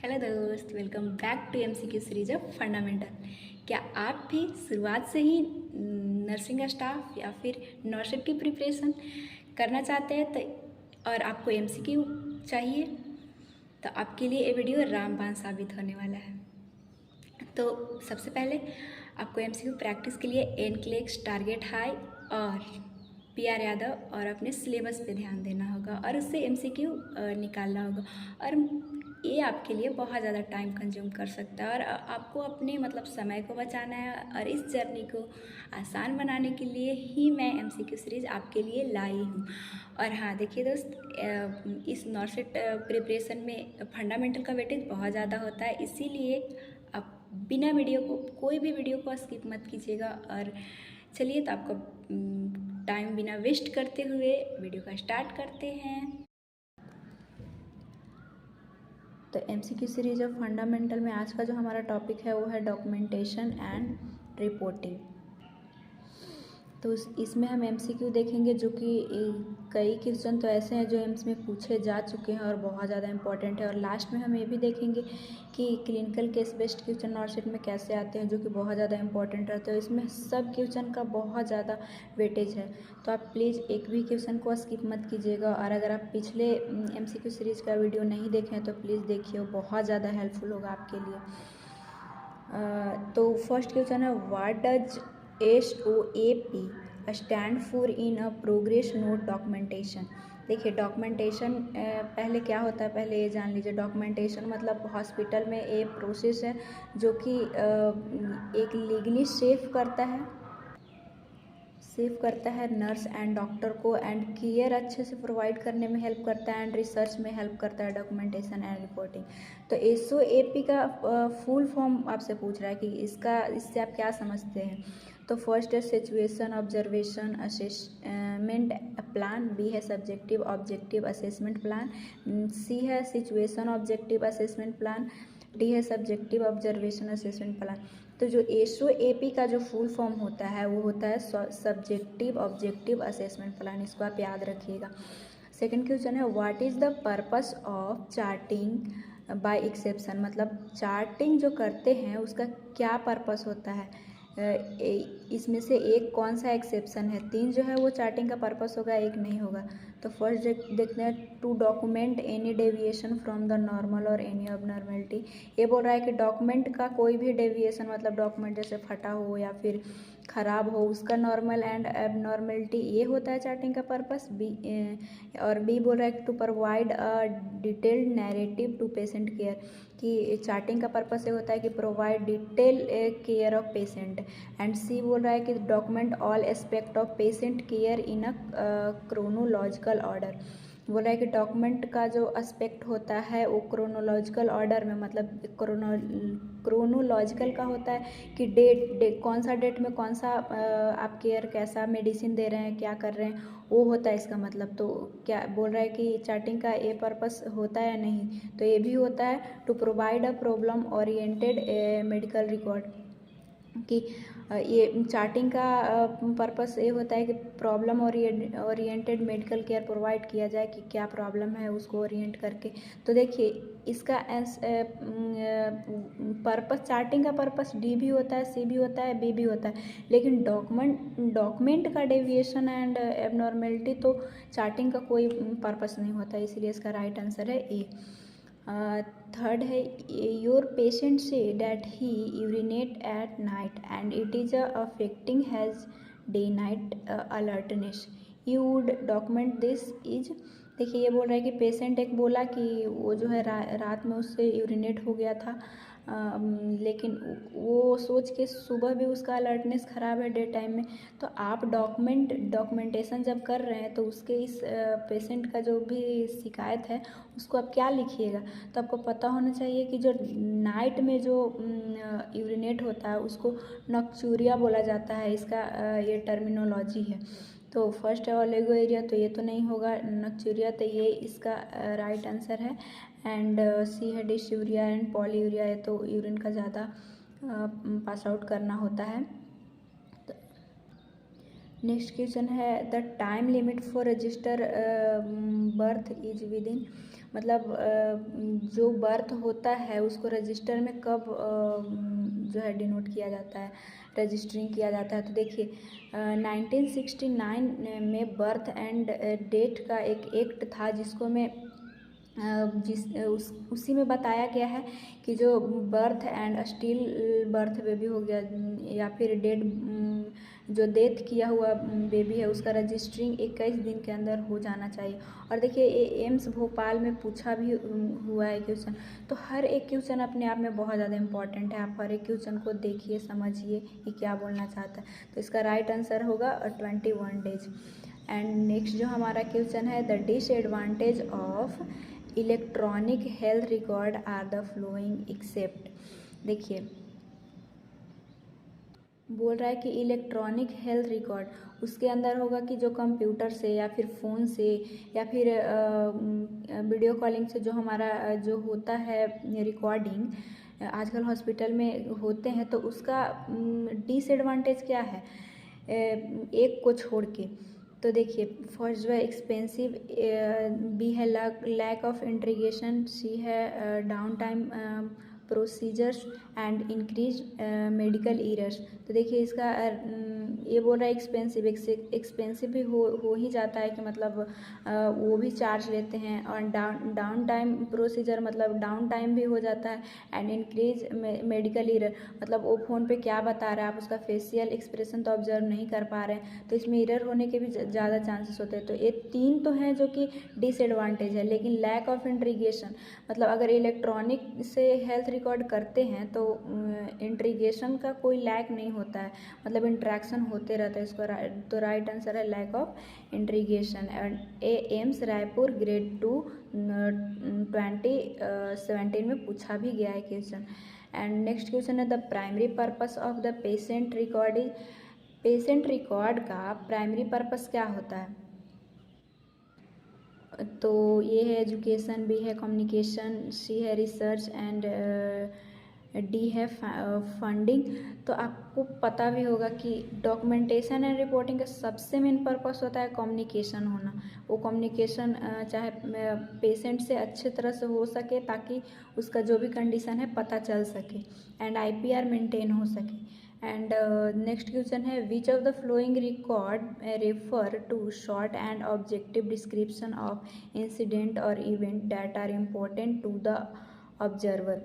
Hello दोस्त, welcome back to MCQ series of fundamental. क्या आप भी शुरुआत से ही नर्सिंग स्टाफ या फिर नर्सिंग की प्रिपरेशन करना चाहते हैं तो और आपको एमसीक्यू चाहिए तो आपके लिए ये वीडियो रामबाण साबित होने वाला है। तो सबसे पहले आपको एमसीक्यू प्रैक्टिस के लिए एनक्लेक्स, टारगेट हाई और पीआर यादव और अपने सिलेबस पे ध्यान देना होगा और उससे एमसीक्यू निकालना होगा। और ये आपके लिए बहुत ज़्यादा टाइम कंज्यूम कर सकता है और आपको अपने समय को बचाना है। और इस जर्नी को आसान बनाने के लिए ही मैं एमसीक्यू सीरीज़ आपके लिए लाई हूँ। और हाँ, देखिए दोस्त, इस नॉर्सेट प्रिपरेशन में फंडामेंटल का वेटेज बहुत ज़्यादा होता है, इसीलिए आप बिना कोई भी वीडियो को स्किप मत कीजिएगा। और चलिए, तो आपको टाइम बिना वेस्ट करते हुए वीडियो का स्टार्ट करते हैं। तो एमसीक्यू सीरीज ऑफ फंडामेंटल में आज का जो हमारा टॉपिक है वो है डॉक्यूमेंटेशन एंड रिपोर्टिंग। तो इसमें हम एमसीक्यू देखेंगे जो कि कई क्वेश्चन तो ऐसे हैं जो एम्स में पूछे जा चुके हैं और बहुत ज़्यादा इंपॉर्टेंट है। और लास्ट में हम ये भी देखेंगे कि क्लिनिकल केस बेस्ड क्वेश्चन नॉर्सेट में कैसे आते हैं जो कि बहुत ज़्यादा इंपॉर्टेंट रहते हैं। इसमें सब क्वेश्चन का बहुत ज़्यादा वेटेज है, तो आप प्लीज़ एक भी क्वेश्चन को स्किप मत कीजिएगा। और अगर आप पिछले एमसीक्यू सीरीज़ का वीडियो नहीं देखें तो प्लीज़ देखिए, बहुत ज़्यादा हेल्पफुल होगा आपके लिए। तो फर्स्ट क्वेश्चन है, what does SOAP stand for in a progress note documentation. देखिए, डॉक्यूमेंटेशन पहले क्या होता है, पहले ये जान लीजिए। डॉक्यूमेंटेशन मतलब हॉस्पिटल में एक प्रोसेस है जो कि एक लीगली सेव करता है नर्स एंड डॉक्टर को, एंड केयर अच्छे से प्रोवाइड करने में हेल्प करता है एंड रिसर्च में हेल्प करता है डॉक्यूमेंटेशन एंड रिपोर्टिंग। तो SOAP का फुल फॉर्म आपसे पूछ रहा है कि इससे आप क्या समझते हैं। तो फर्स्ट है situation observation assessment plan, B है subjective objective assessment plan, C है situation objective assessment plan, D है सब्जेक्टिव ऑब्जर्वेशन असेसमेंट प्लान। तो जो SOAP का जो फुल फॉर्म होता है वो होता है सब्जेक्टिव ऑब्जेक्टिव असेसमेंट प्लान, इसको आप याद रखिएगा। सेकंड क्वेश्चन है, what is the purpose of charting by exception. मतलब चार्टिंग जो करते हैं उसका क्या पर्पस होता है, इसमें से एक कौन सा एक्सेप्शन है। तीन जो है वो चार्टिंग का पर्पस होगा, एक नहीं होगा। तो फर्स्ट देखते हैं, to document any deviation from the normal और एनी अबनॉर्मेलिटी। ये बोल रहा है कि डॉक्यूमेंट का कोई भी डेविएशन, मतलब डॉक्यूमेंट जैसे फटा हो या फिर ख़राब हो, उसका नॉर्मल एंड एबनॉर्मेलिटी, ये होता है चार्टिंग का पर्पस। और बी बोल रहा है to provide a detailed narrative to patient care, कि चार्टिंग का पर्पस ये होता है कि provide detail care of patient. And C बोल रहा है कि document all aspect of patient care in a chronological order. बोल रहा है कि डॉक्यूमेंट का जो एस्पेक्ट होता है वो क्रोनोलॉजिकल ऑर्डर में, मतलब क्रोनोलॉजिकल का होता है कि कौन सा डेट में कौन सा आप केयर, कैसा मेडिसिन दे रहे हैं, क्या कर रहे हैं, वो होता है इसका मतलब। तो क्या बोल रहा है कि चार्टिंग का ये पर्पस होता है या नहीं, तो ये भी होता है, to provide a problem oriented medical record, कि ये चार्टिंग का पर्पस ये होता है कि problem oriented medical care provide किया जाए, कि क्या प्रॉब्लम है उसको ओरिएंट करके। तो देखिए, इसका पर्पस, चार्टिंग का पर्पस डी भी होता है, सी भी होता है, बी भी होता है, लेकिन डॉक्यूमेंट का डेविएशन एंड एबनॉर्मेलिटी तो चार्टिंग का कोई पर्पस नहीं होता, इसलिए इसका राइट आंसर है ए। थर्ड है, your patient say that he urinate at night and it is affecting has day night alertness, you would document this is. देखिए, ये बोल रहा है कि पेशेंट एक बोला कि वो जो है रात में उससे यूरिनेट हो गया था, लेकिन वो सोच के सुबह भी उसका अलर्टनेस ख़राब है डे टाइम में। तो आप डॉक्यूमेंटेशन जब कर रहे हैं तो उसके इस पेशेंट का जो भी शिकायत है उसको आप क्या लिखिएगा। तो आपको पता होना चाहिए कि जो नाइट में जो यूरिनेट होता है उसको नॉक्चूरिया बोला जाता है, इसका ये टर्मिनोलॉजी है। तो फर्स्ट है ओलेगो एरिया, तो ये तो नहीं होगा, नॉक्चूरिया, तो ये इसका राइट आंसर है। एंड सी है डिस्यूरिया एंड पॉलीयूरिया, ये तो यूरिन का ज़्यादा पास आउट करना होता है। नेक्स्ट क्वेश्चन है, the time limit for register birth is with in. मतलब जो बर्थ होता है उसको रजिस्टर में कब जो है डिनोट किया जाता है, रजिस्टरिंग किया जाता है। तो देखिए 1969 में बर्थ एंड डेट का एक एक्ट था जिसको मैं उसी में बताया गया है कि जो birth and still birth baby हो गया या फिर डेड जो डेथ किया हुआ बेबी है उसका रजिस्टरिंग 21 दिन के अंदर हो जाना चाहिए। और देखिए ये एम्स भोपाल में पूछा भी हुआ है क्वेश्चन। तो हर एक क्वेश्चन अपने आप में बहुत ज़्यादा इंपॉर्टेंट है। आप हर एक क्वेश्चन को देखिए, समझिए कि क्या बोलना चाहता है। तो इसका राइट आंसर होगा 21 डेज। एंड नेक्स्ट जो हमारा क्वेश्चन है, the disadvantage of electronic health record are the following except. देखिए बोल रहा है कि इलेक्ट्रॉनिक हेल्थ रिकॉर्ड उसके अंदर होगा कि जो कंप्यूटर से या फिर फ़ोन से या फिर वीडियो कॉलिंग से जो हमारा जो होता है रिकॉर्डिंग आजकल हॉस्पिटल में होते हैं, तो उसका डिसएडवांटेज क्या है एक को छोड़ के। तो देखिए फर्स्ट जो है एक्सपेंसिव, बी है लैक ऑफ इंटीग्रेशन, सी है down time procedures and increase medical errors. तो देखिए इसका ये बोल रहा है एक्सपेंसिव, एक्सपेंसिव भी हो ही जाता है कि मतलब वो भी चार्ज लेते हैं। और डाउन टाइम प्रोसीजर मतलब डाउन टाइम भी हो जाता है। एंड इंक्रीज मेडिकल एरर मतलब वो फ़ोन पे क्या बता रहा है, आप उसका फेशियल एक्सप्रेशन तो ऑब्जर्व नहीं कर पा रहे हैं, तो इसमें एरर होने के भी ज़्यादा चांसेस होते हैं। तो ये तीन तो हैं जो कि डिसएडवांटेज है। लेकिन लैक ऑफ इंटीग्रेशन मतलब अगर इलेक्ट्रॉनिक से हेल्थ रिकॉर्ड करते हैं तो इंटीग्रेशन का कोई लैक नहीं होता है, मतलब इंट्रैक्शन होते रहता है। इसको तो राइट आंसर है lack of integration. And AIIMS Raipur grade 2 2017 में पूछा भी गया है क्वेश्चन। एंड नेक्स्ट क्वेश्चन है the primary purpose of the patient recording. Patient record का प्राइमरी पर्पस क्या होता है? तो ये है एजुकेशन, बी है कम्युनिकेशन, सी है रिसर्च एंड डी है फंडिंग। तो आपको पता भी होगा कि डॉक्यूमेंटेशन एंड रिपोर्टिंग का सबसे मेन पर्पस होता है कम्युनिकेशन होना। वो कम्युनिकेशन चाहे पेशेंट से अच्छे तरह से हो सके ताकि उसका जो भी कंडीशन है पता चल सके एंड IPR मेंटेन हो सके। एंड नेक्स्ट क्वेश्चन है which of the following record refer to short and objective description of incident और event that are important to the observer.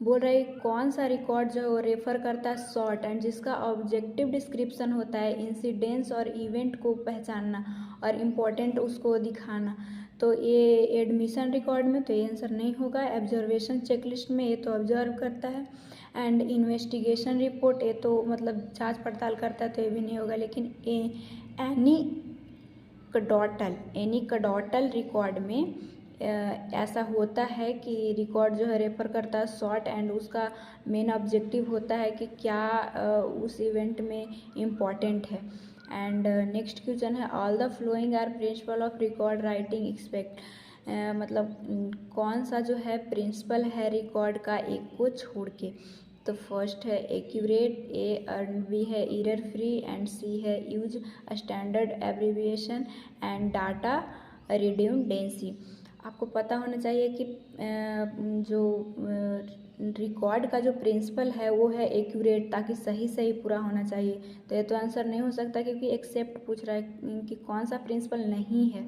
बोल रहे कौन सा रिकॉर्ड जो है वो रेफर करता है शॉर्ट एंड जिसका ऑब्जेक्टिव डिस्क्रिप्शन होता है इंसिडेंट्स और इवेंट को पहचानना और इम्पोर्टेंट उसको दिखाना। तो ये एडमिशन रिकॉर्ड में तो ये आंसर नहीं होगा। ऑब्जर्वेशन चेकलिस्ट में ये तो ऑब्जर्व करता है। एंड इन्वेस्टिगेशन रिपोर्ट ये तो मतलब जांच पड़ताल करता है, तो ये भी नहीं होगा। लेकिन एनी कडॉटल रिकॉर्ड में ऐसा होता है कि रिकॉर्ड जो है रेफर करता है शॉर्ट एंड उसका मेन ऑब्जेक्टिव होता है कि क्या उस इवेंट में इम्पॉर्टेंट है। एंड नेक्स्ट क्वेश्चन है all the following are principle of record writing except. मतलब कौन सा जो है प्रिंसिपल है रिकॉर्ड का एक को छोड़ के। तो फर्स्ट है एक्यूरेट, बी है एरर फ्री एंड सी है use standard abbreviation and data redundancy. आपको पता होना चाहिए कि जो रिकॉर्ड का जो प्रिंसिपल है वो है एक्यूरेट, ताकि सही सही पूरा होना चाहिए। तो ये तो आंसर नहीं हो सकता क्योंकि एक्सेप्ट पूछ रहा है कि कौन सा प्रिंसिपल नहीं है।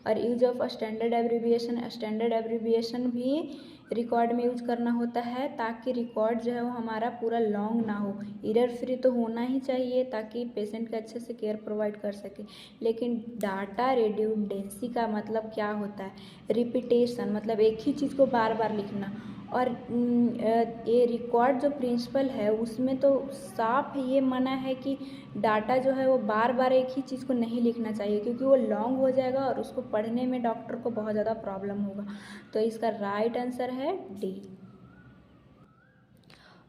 और use of standard abbreviation, standard abbreviation भी रिकॉर्ड में यूज करना होता है ताकि रिकॉर्ड जो है वो हमारा पूरा लॉन्ग ना हो। एरर फ्री तो होना ही चाहिए ताकि पेशेंट का अच्छे से केयर प्रोवाइड कर सके। लेकिन डाटा रिडंडेंसी का मतलब क्या होता है? रिपीटेशन, मतलब एक ही चीज़ को बार बार लिखना। और ये रिकॉर्ड जो प्रिंसिपल है उसमें तो साफ ये मना है कि डाटा जो है वो बार बार एक ही चीज़ को नहीं लिखना चाहिए क्योंकि वो लॉन्ग हो जाएगा और उसको पढ़ने में डॉक्टर को बहुत ज़्यादा प्रॉब्लम होगा। तो इसका राइट आंसर है डी।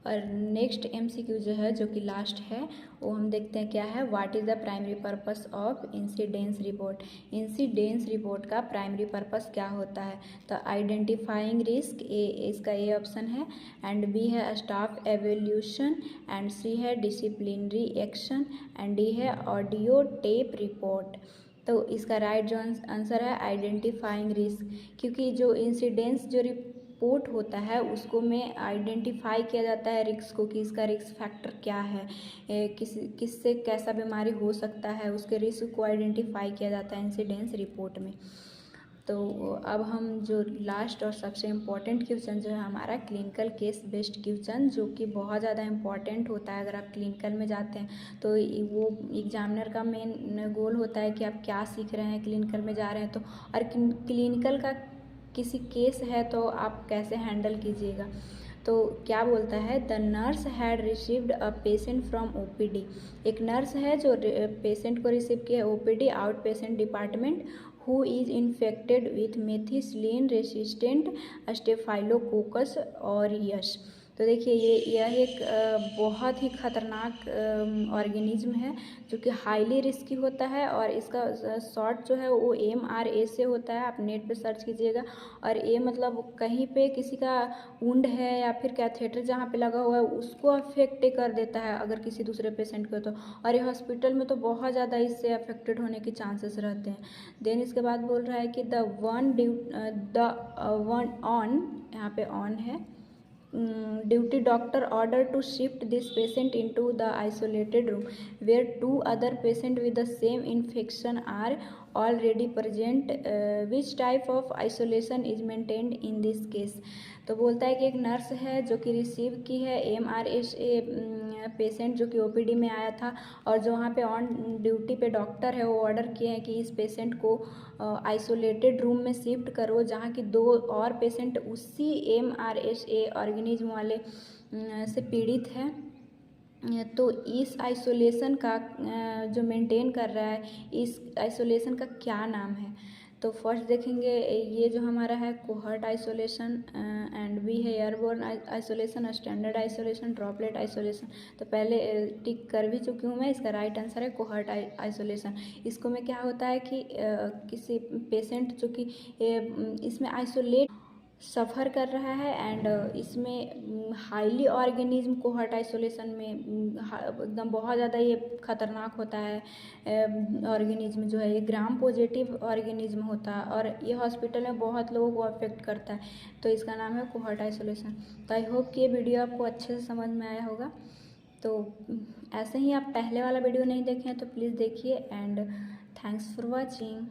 और नेक्स्ट MCQ जो है जो कि लास्ट है वो हम देखते हैं क्या है। What is the primary purpose of incidence report. Incidence report का प्राइमरी पर्पस क्या होता है? तो आइडेंटिफाइंग रिस्क, इसका ए ऑप्शन है। एंड बी है स्टाफ एवोल्यूशन एंड सी है डिसिप्लिनरी एक्शन एंड डी है ऑडियो टेप रिपोर्ट। तो इसका राइट जो आंसर है आइडेंटिफाइंग रिस्क, क्योंकि जो इंसिडेंस जो रिपोर्ट होता है उसको में आइडेंटिफाई किया जाता है रिस्क को, कि इसका रिस्क फैक्टर क्या है, किससे कैसा बीमारी हो सकता है, उसके रिस्क को आइडेंटिफाई किया जाता है इंसिडेंस रिपोर्ट में। तो अब हम जो लास्ट और सबसे इम्पॉर्टेंट क्वेश्चन जो है हमारा क्लिनिकल केस बेस्ड क्वेश्चन, जो कि बहुत ज़्यादा इम्पॉर्टेंट होता है अगर आप क्लिनिकल में जाते हैं। तो वो एग्जामिनर का मेन गोल होता है कि आप क्या सीख रहे हैं क्लिनिकल में जा रहे हैं तो, और क्लिनिकल का किसी केस है तो आप कैसे हैंडल कीजिएगा। तो क्या बोलता है, the nurse had received a patient from OPD. एक नर्स है जो पेशेंट को रिसीव किया OPD out patient department, who is infected with methicillin resistant staphylococcus aureus. तो देखिए यह एक बहुत ही खतरनाक ऑर्गेनिज्म है जो कि हाईली रिस्की होता है, और इसका शॉर्ट जो है वो MRA से होता है, आप नेट पे सर्च कीजिएगा। और ये मतलब कहीं पे किसी का वुंड है या फिर कैथेटर जहाँ पे लगा हुआ है उसको अफेक्ट कर देता है अगर किसी दूसरे पेशेंट को तो, और ये हॉस्पिटल में तो बहुत ज़्यादा इससे अफेक्टेड होने के चांसेस रहते हैं। देन इसके बाद बोल रहा है कि द वन ऑन, यहाँ पे ऑन है, duty doctor order to shift this patient into the isolated room where 2 other patient with the same infection are already present, which type of isolation is maintained in this case. तो बोलता है कि एक nurse है जो कि receive की है MRSA पेशेंट जो कि OPD में आया था, और जो वहाँ पे ऑन ड्यूटी पे डॉक्टर है वो ऑर्डर किए हैं कि इस पेशेंट को आइसोलेटेड रूम में शिफ्ट करो, जहाँ की 2 और पेशेंट उसी MRSA ऑर्गेनिज्म वाले से पीड़ित है। तो इस आइसोलेशन का जो मेंटेन कर रहा है, इस आइसोलेशन का क्या नाम है। तो फर्स्ट देखेंगे ये जो हमारा है कोहर्ट आइसोलेशन, एंड भी है airborne isolation, standard isolation, droplet isolation. तो पहले टिक कर भी चुकी हूँ मैं, इसका राइट आंसर है कोहर्ट आइसोलेशन। इसको में क्या होता है कि किसी पेशेंट जो कि इसमें आइसोलेट सफ़र कर रहा है, एंड इसमें हाईली ऑर्गेनिज्म कोहर्ट आइसोलेशन में एकदम बहुत ज़्यादा ये खतरनाक होता है ऑर्गेनिज्म जो है, ये ग्राम पॉजिटिव ऑर्गेनिज्म होता है और ये हॉस्पिटल में बहुत लोगों को अफेक्ट करता है। तो इसका नाम है कोहर्ट आइसोलेशन। तो आई होप कि ये वीडियो आपको अच्छे से समझ में आया होगा। तो ऐसे ही आप पहले वाला वीडियो नहीं देखे हैं तो प्लीज़ देखिए, एंड थैंक्स फॉर वॉचिंग।